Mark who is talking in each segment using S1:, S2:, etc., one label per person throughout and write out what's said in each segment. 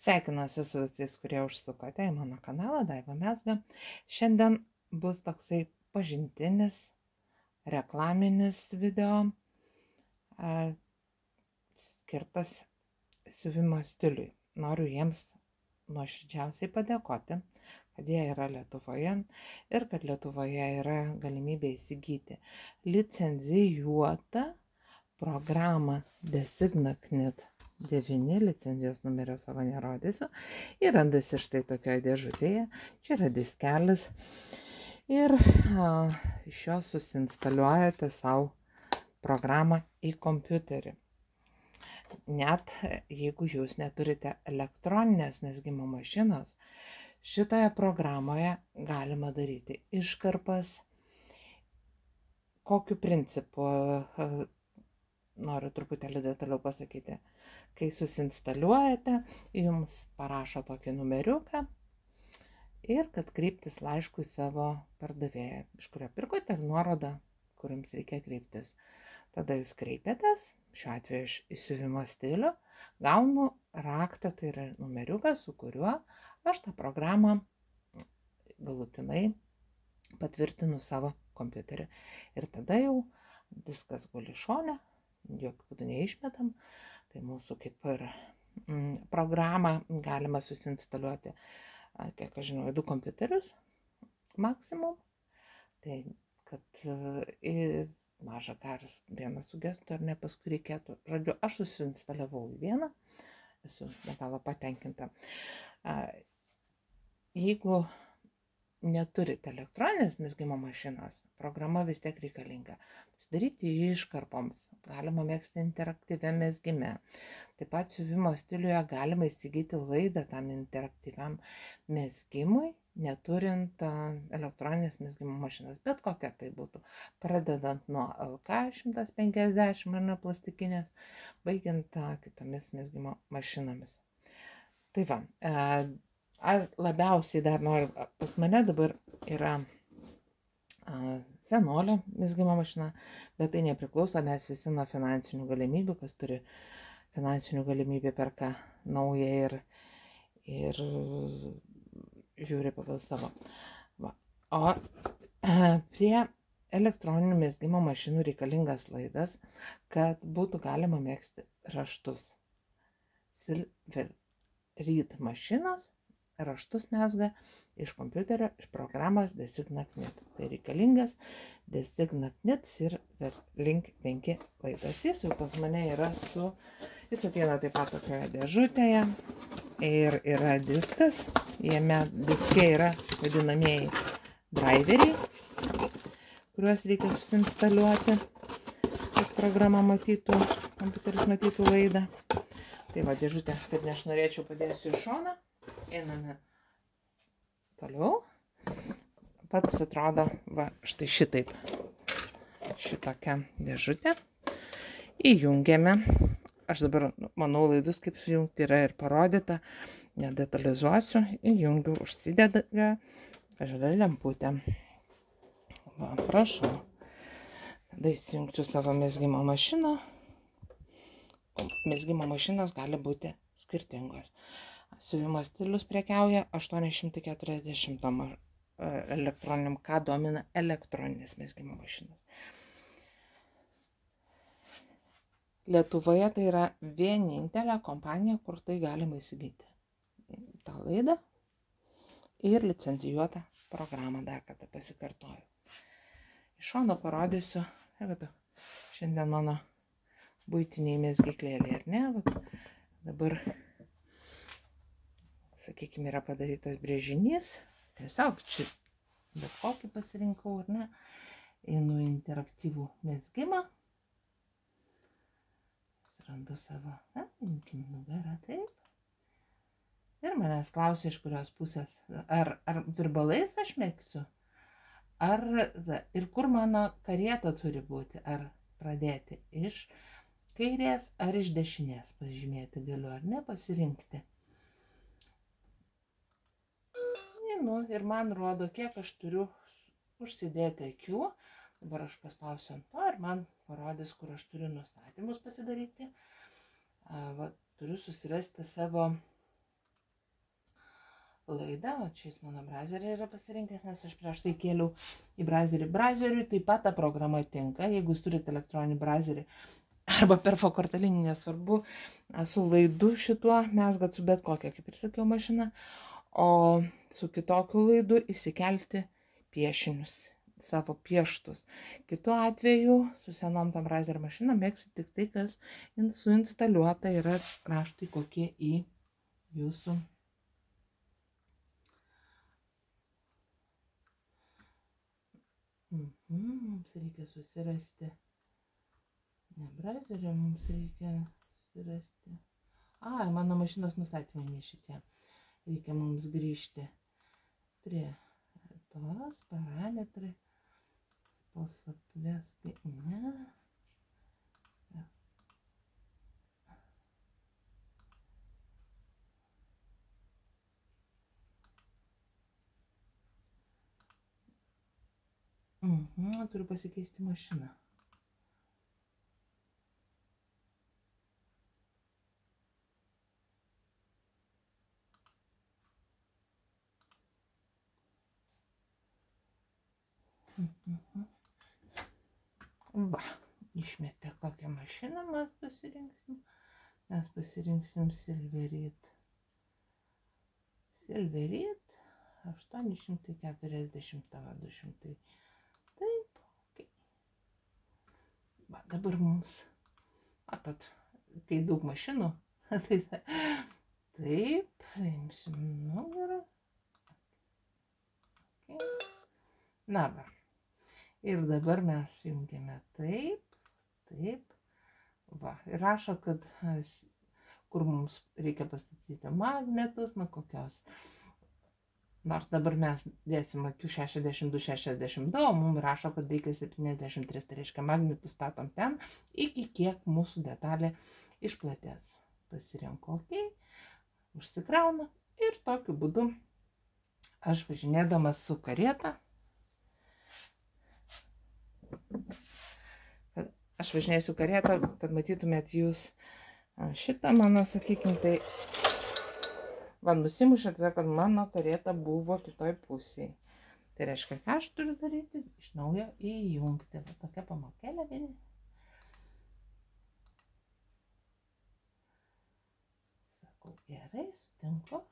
S1: Sveikinuosi su visais, kurie užsukote į mano kanalą Daiva Mezga. Šiandien bus toksai pažintinis, reklaminis video skirtas siuvimo stiliui. Noriu jiems nuoširdžiausiai padėkoti, kad jie yra Lietuvoje ir kad Lietuvoje yra galimybė įsigyti licencijuotą programą Designa Knit 9, licenzijos numerio savo nerodysiu, ir randasi štai tokioje dėžutėje. Čia yra diskelis ir iš jo susinstaliuojate savo programą į kompiuterį. Net jeigu jūs neturite elektroninės mezgimo mašinos, šitoje programoje galima daryti iškarpas. Kokiu principu? Noriu truputėlį detaliau pasakyti. Kai susinstaliuojate, jums parašo tokį numeriuką ir kad kreiptis laišku į savo pardavėją, iš kurio pirkote, ir nuorodą, kur jums reikia kreiptis. Tada jūs kreipiatės, šiuo atveju iš įsiuvimo stilių, gaunu raktą, tai yra numeriukas, su kuriuo aš tą programą galutinai patvirtinu savo kompiuterį. Ir tada jau viskas guli šone, jokių būdų neišmetam. Tai mūsų kaip ir programą galima susinstaliuoti, kiek aš žinau, 2 kompiuterius maksimum. Tai kad maža kar vieną sugestų ar ne, paskui reikėtų. Žodžiu, aš susinstaliavau į vieną, esu be galo patenkinta. Jeigu neturite elektroninės mezgimo mašinos, programa vis tiek reikalinga. Pasidaryti iškarpoms, galima megzti interaktyviam mezgime. Taip pat siuvimo stiliuje galima įsigyti laidą tam interaktyviam mezgimui, neturint elektroninės mezgimo mašinos, bet kokia tai būtų. Pradedant nuo LK 150 ar ne plastikinės, baigiant kitomis mezgimo mašinomis. Tai va, labiausiai dar noriu, pas mane dabar yra senolio mezgimo mašina, bet tai nepriklauso, mes visi nuo finansinių galimybių, kas turi finansinių galimybių perka naują ir žiūri pagal savo. Va. O prie elektroninių mezgimo mašinų reikalingas laidas, kad būtų galima megzti raštus. Silverreed mašinos raštus mezga iš kompiuterio, iš programos Designa Knit. Tai reikalingas Designa Knit Silverlink 5 laidas. Jis jau pas mane yra jis ateina taip pat tokioje dėžutėje ir yra diskas. Jame diske yra vadinamieji driveriai, kuriuos reikia susinstaliuoti, kad programa matytų, kompiuteris matytų laidą. Tai va, dėžutė, kad ne aš norėčiau, padėsiu į šoną. Einame toliau. Pats atrodo, va, štai šitaip. Šitokia dėžutė. Įjungiame. Aš dabar manau, laidus kaip sujungti yra ir parodyta. Nedetalizuosiu. Įjungiu, užsideda žalia lemputė. Va, prašau. Tada įsijungsiu savo mezgimo mašiną. Mezgimo mašinos gali būti skirtingos. Siuvimo stilius prekiauja 840 elektroniniam, ką domina elektroninės mezgimo mašinos. Lietuvoje tai yra vienintelė kompanija, kur tai galima įsigyti. tą laidą ir licencijuotą programą, dar kartą pasikartoju. Iš šono parodysiu, šiandien mano buitiniai mezgiklėliai, ar ne? Dabar, sakykime, yra padarytas brėžinys, tiesiog čia bet kokį pasirinkau, ar ne? Einu interaktyvų mezgimą. Randu savo, imkim nugarą, taip. Ir manęs klausia, iš kurios pusės, ar virbalais aš megsiu, ir kur mano karieta turi būti, ar pradėti iš kairės ar iš dešinės, pažymėti galiu, ar ne, pasirinkti. Ir man rodo, kiek aš turiu užsidėti akių. Dabar aš paspausiu ant to ir man parodys, kur aš turiu nustatymus pasidaryti. Turiu susirasti savo laidą, o čia jis mano brazerį yra pasirinkęs, nes aš prieš tai kėliau į brazerį. Brazeriui taip pat ta programa tinka, jeigu jūs turite elektroninį brazerį arba perfokortalinį, nesvarbu, su laidu šituo mezgat su bet kokia, kaip ir sakiau, mašina, o su kitokiu laidu įsikelti piešinius, savo pieštus. Kitu atveju su senom tam brazerio mašina mėgsit tik tai, kas suinstaliuota yra raštai kokie į jūsų mums reikia susirasti. Ne brazerį, mums reikia susirasti. Mano mašinos nustatymai ne šitie. Reikia mums grįžti prie tos parametrai. Spособ ne. Turiu pasikeisti mašiną. Va, išmetė kokią mašiną mes pasirinksim. Mes pasirinksim Silverit. Silverit 840 200. Taip, ok. Va, dabar mums, matot, tai daug mašinų. Taip, imsim nugarą. Okay. Na va. Ir dabar mes jungiame taip, taip. Va, ir rašo, kad kur mums reikia pastatyti magnetus, nuo kokios. Nors dabar mes dėsim akių 62-62, o mums rašo, kad reikia 73, tai reiškia magnetus statom ten, iki kiek mūsų detalė išplatės. Pasirenku OK, užsikrauna ir tokiu būdu aš važinėdamas su karieta, kad matytumėt jūs šitą mano, sakykim, tai va, nusimušė, tada, kad mano karieta buvo kitoj pusėje. Tai reiškia, ką aš turiu daryti? Iš naujo įjungti. Va, tokia pamokėlė vieni. Sakau, gerai, sutinku.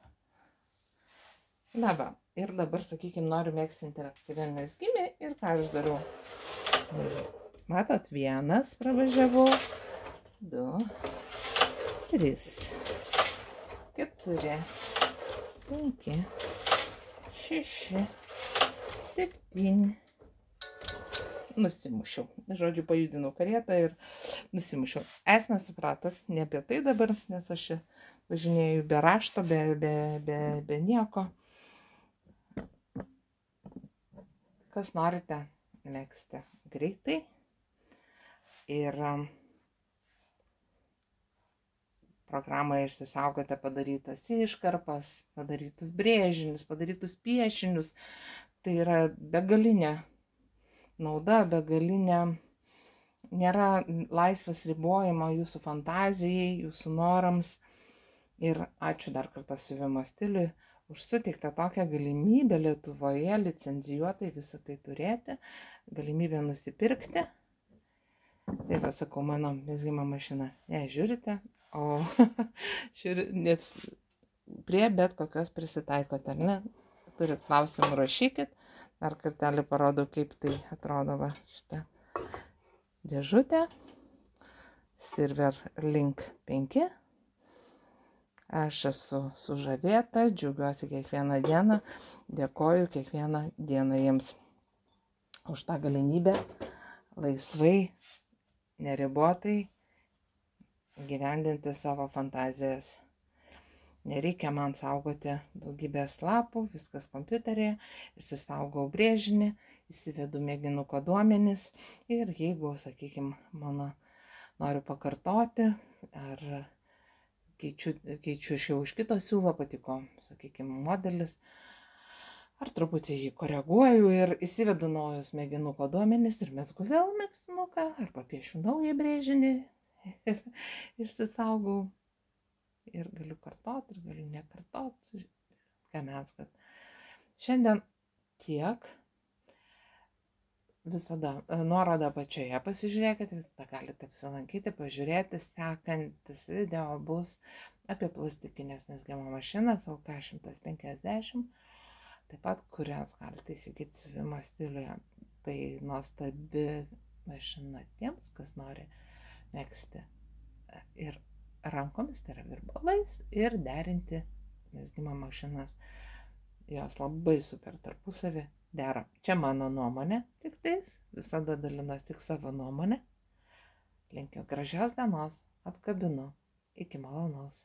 S1: Na va, ir dabar, sakykim, noriu mėgsti interaktyvią mezgimį ir ką aš darau. Matot, 1 pravažiavau, 2, 3, 4, 5, 6, 7. Nusimušiau. Žodžiu, pajudinau karietą ir nusimušiau. Esmę supratot, ne apie tai dabar, nes aš važinėju be rašto, be nieko. Kas norite megzti greitai ir programoje išsisaugote padarytas iškarpas, padarytus brėžinius, padarytus piešinius. Tai yra begalinė nauda, begalinė, nėra laisvas ribojimo jūsų fantazijai, jūsų norams. Ir ačiū dar kartą siuvimo stiliui už suteiktą tokią galimybę Lietuvoje licencijuotai visą tai turėti, galimybę nusipirkti. Ir pasakau, mano mezgimo mašina, nežiūrite, o nes prie bet kokios prisitaikote, ar ne? Turit klausimų, rašykit. Dar kartelį parodau, kaip tai atrodo va šitą dėžutę. Silverlink 5. Aš esu sužavėta, džiaugiuosi kiekvieną dieną, dėkoju kiekvieną dieną jiems už tą galimybę laisvai, neribotai gyvendinti savo fantazijas. Nereikia man saugoti daugybės lapų, viskas kompiuterėje, įsisaugau brėžinį, įsivedu mėginuko duomenis ir jeigu, sakykime, noriu pakartoti ar keičiu iš jau iš kito siūlo, patiko, sakykime, modelis, ar truputį jį koreguoju ir įsivedu naujus mėginuko duomenis ir mezgu vėl megztinuką, ar papiešiu naują brėžinį ir išsisaugau. Ir galiu kartoti, ir galiu nekartoti. ką mezgat. Šiandien tiek. Visada nuorodą apačioje pasižiūrėkite, visada galite apsilankyti, pažiūrėti. Sekantis video bus apie plastikinės mezgimo mašinas LK150, taip pat kurias galite įsigyti siuvimo stiliuje. Tai nuostabi mašina tiems, kas nori megzti ir rankomis, tai yra virbalais, ir derinti mezgimo mašinas. Jos labai super tarpusavį dera. Čia mano nuomonė, tik tais, visada dalinuosi tik savo nuomonę. Linkiu gražios dienos, apkabinu, iki malonaus.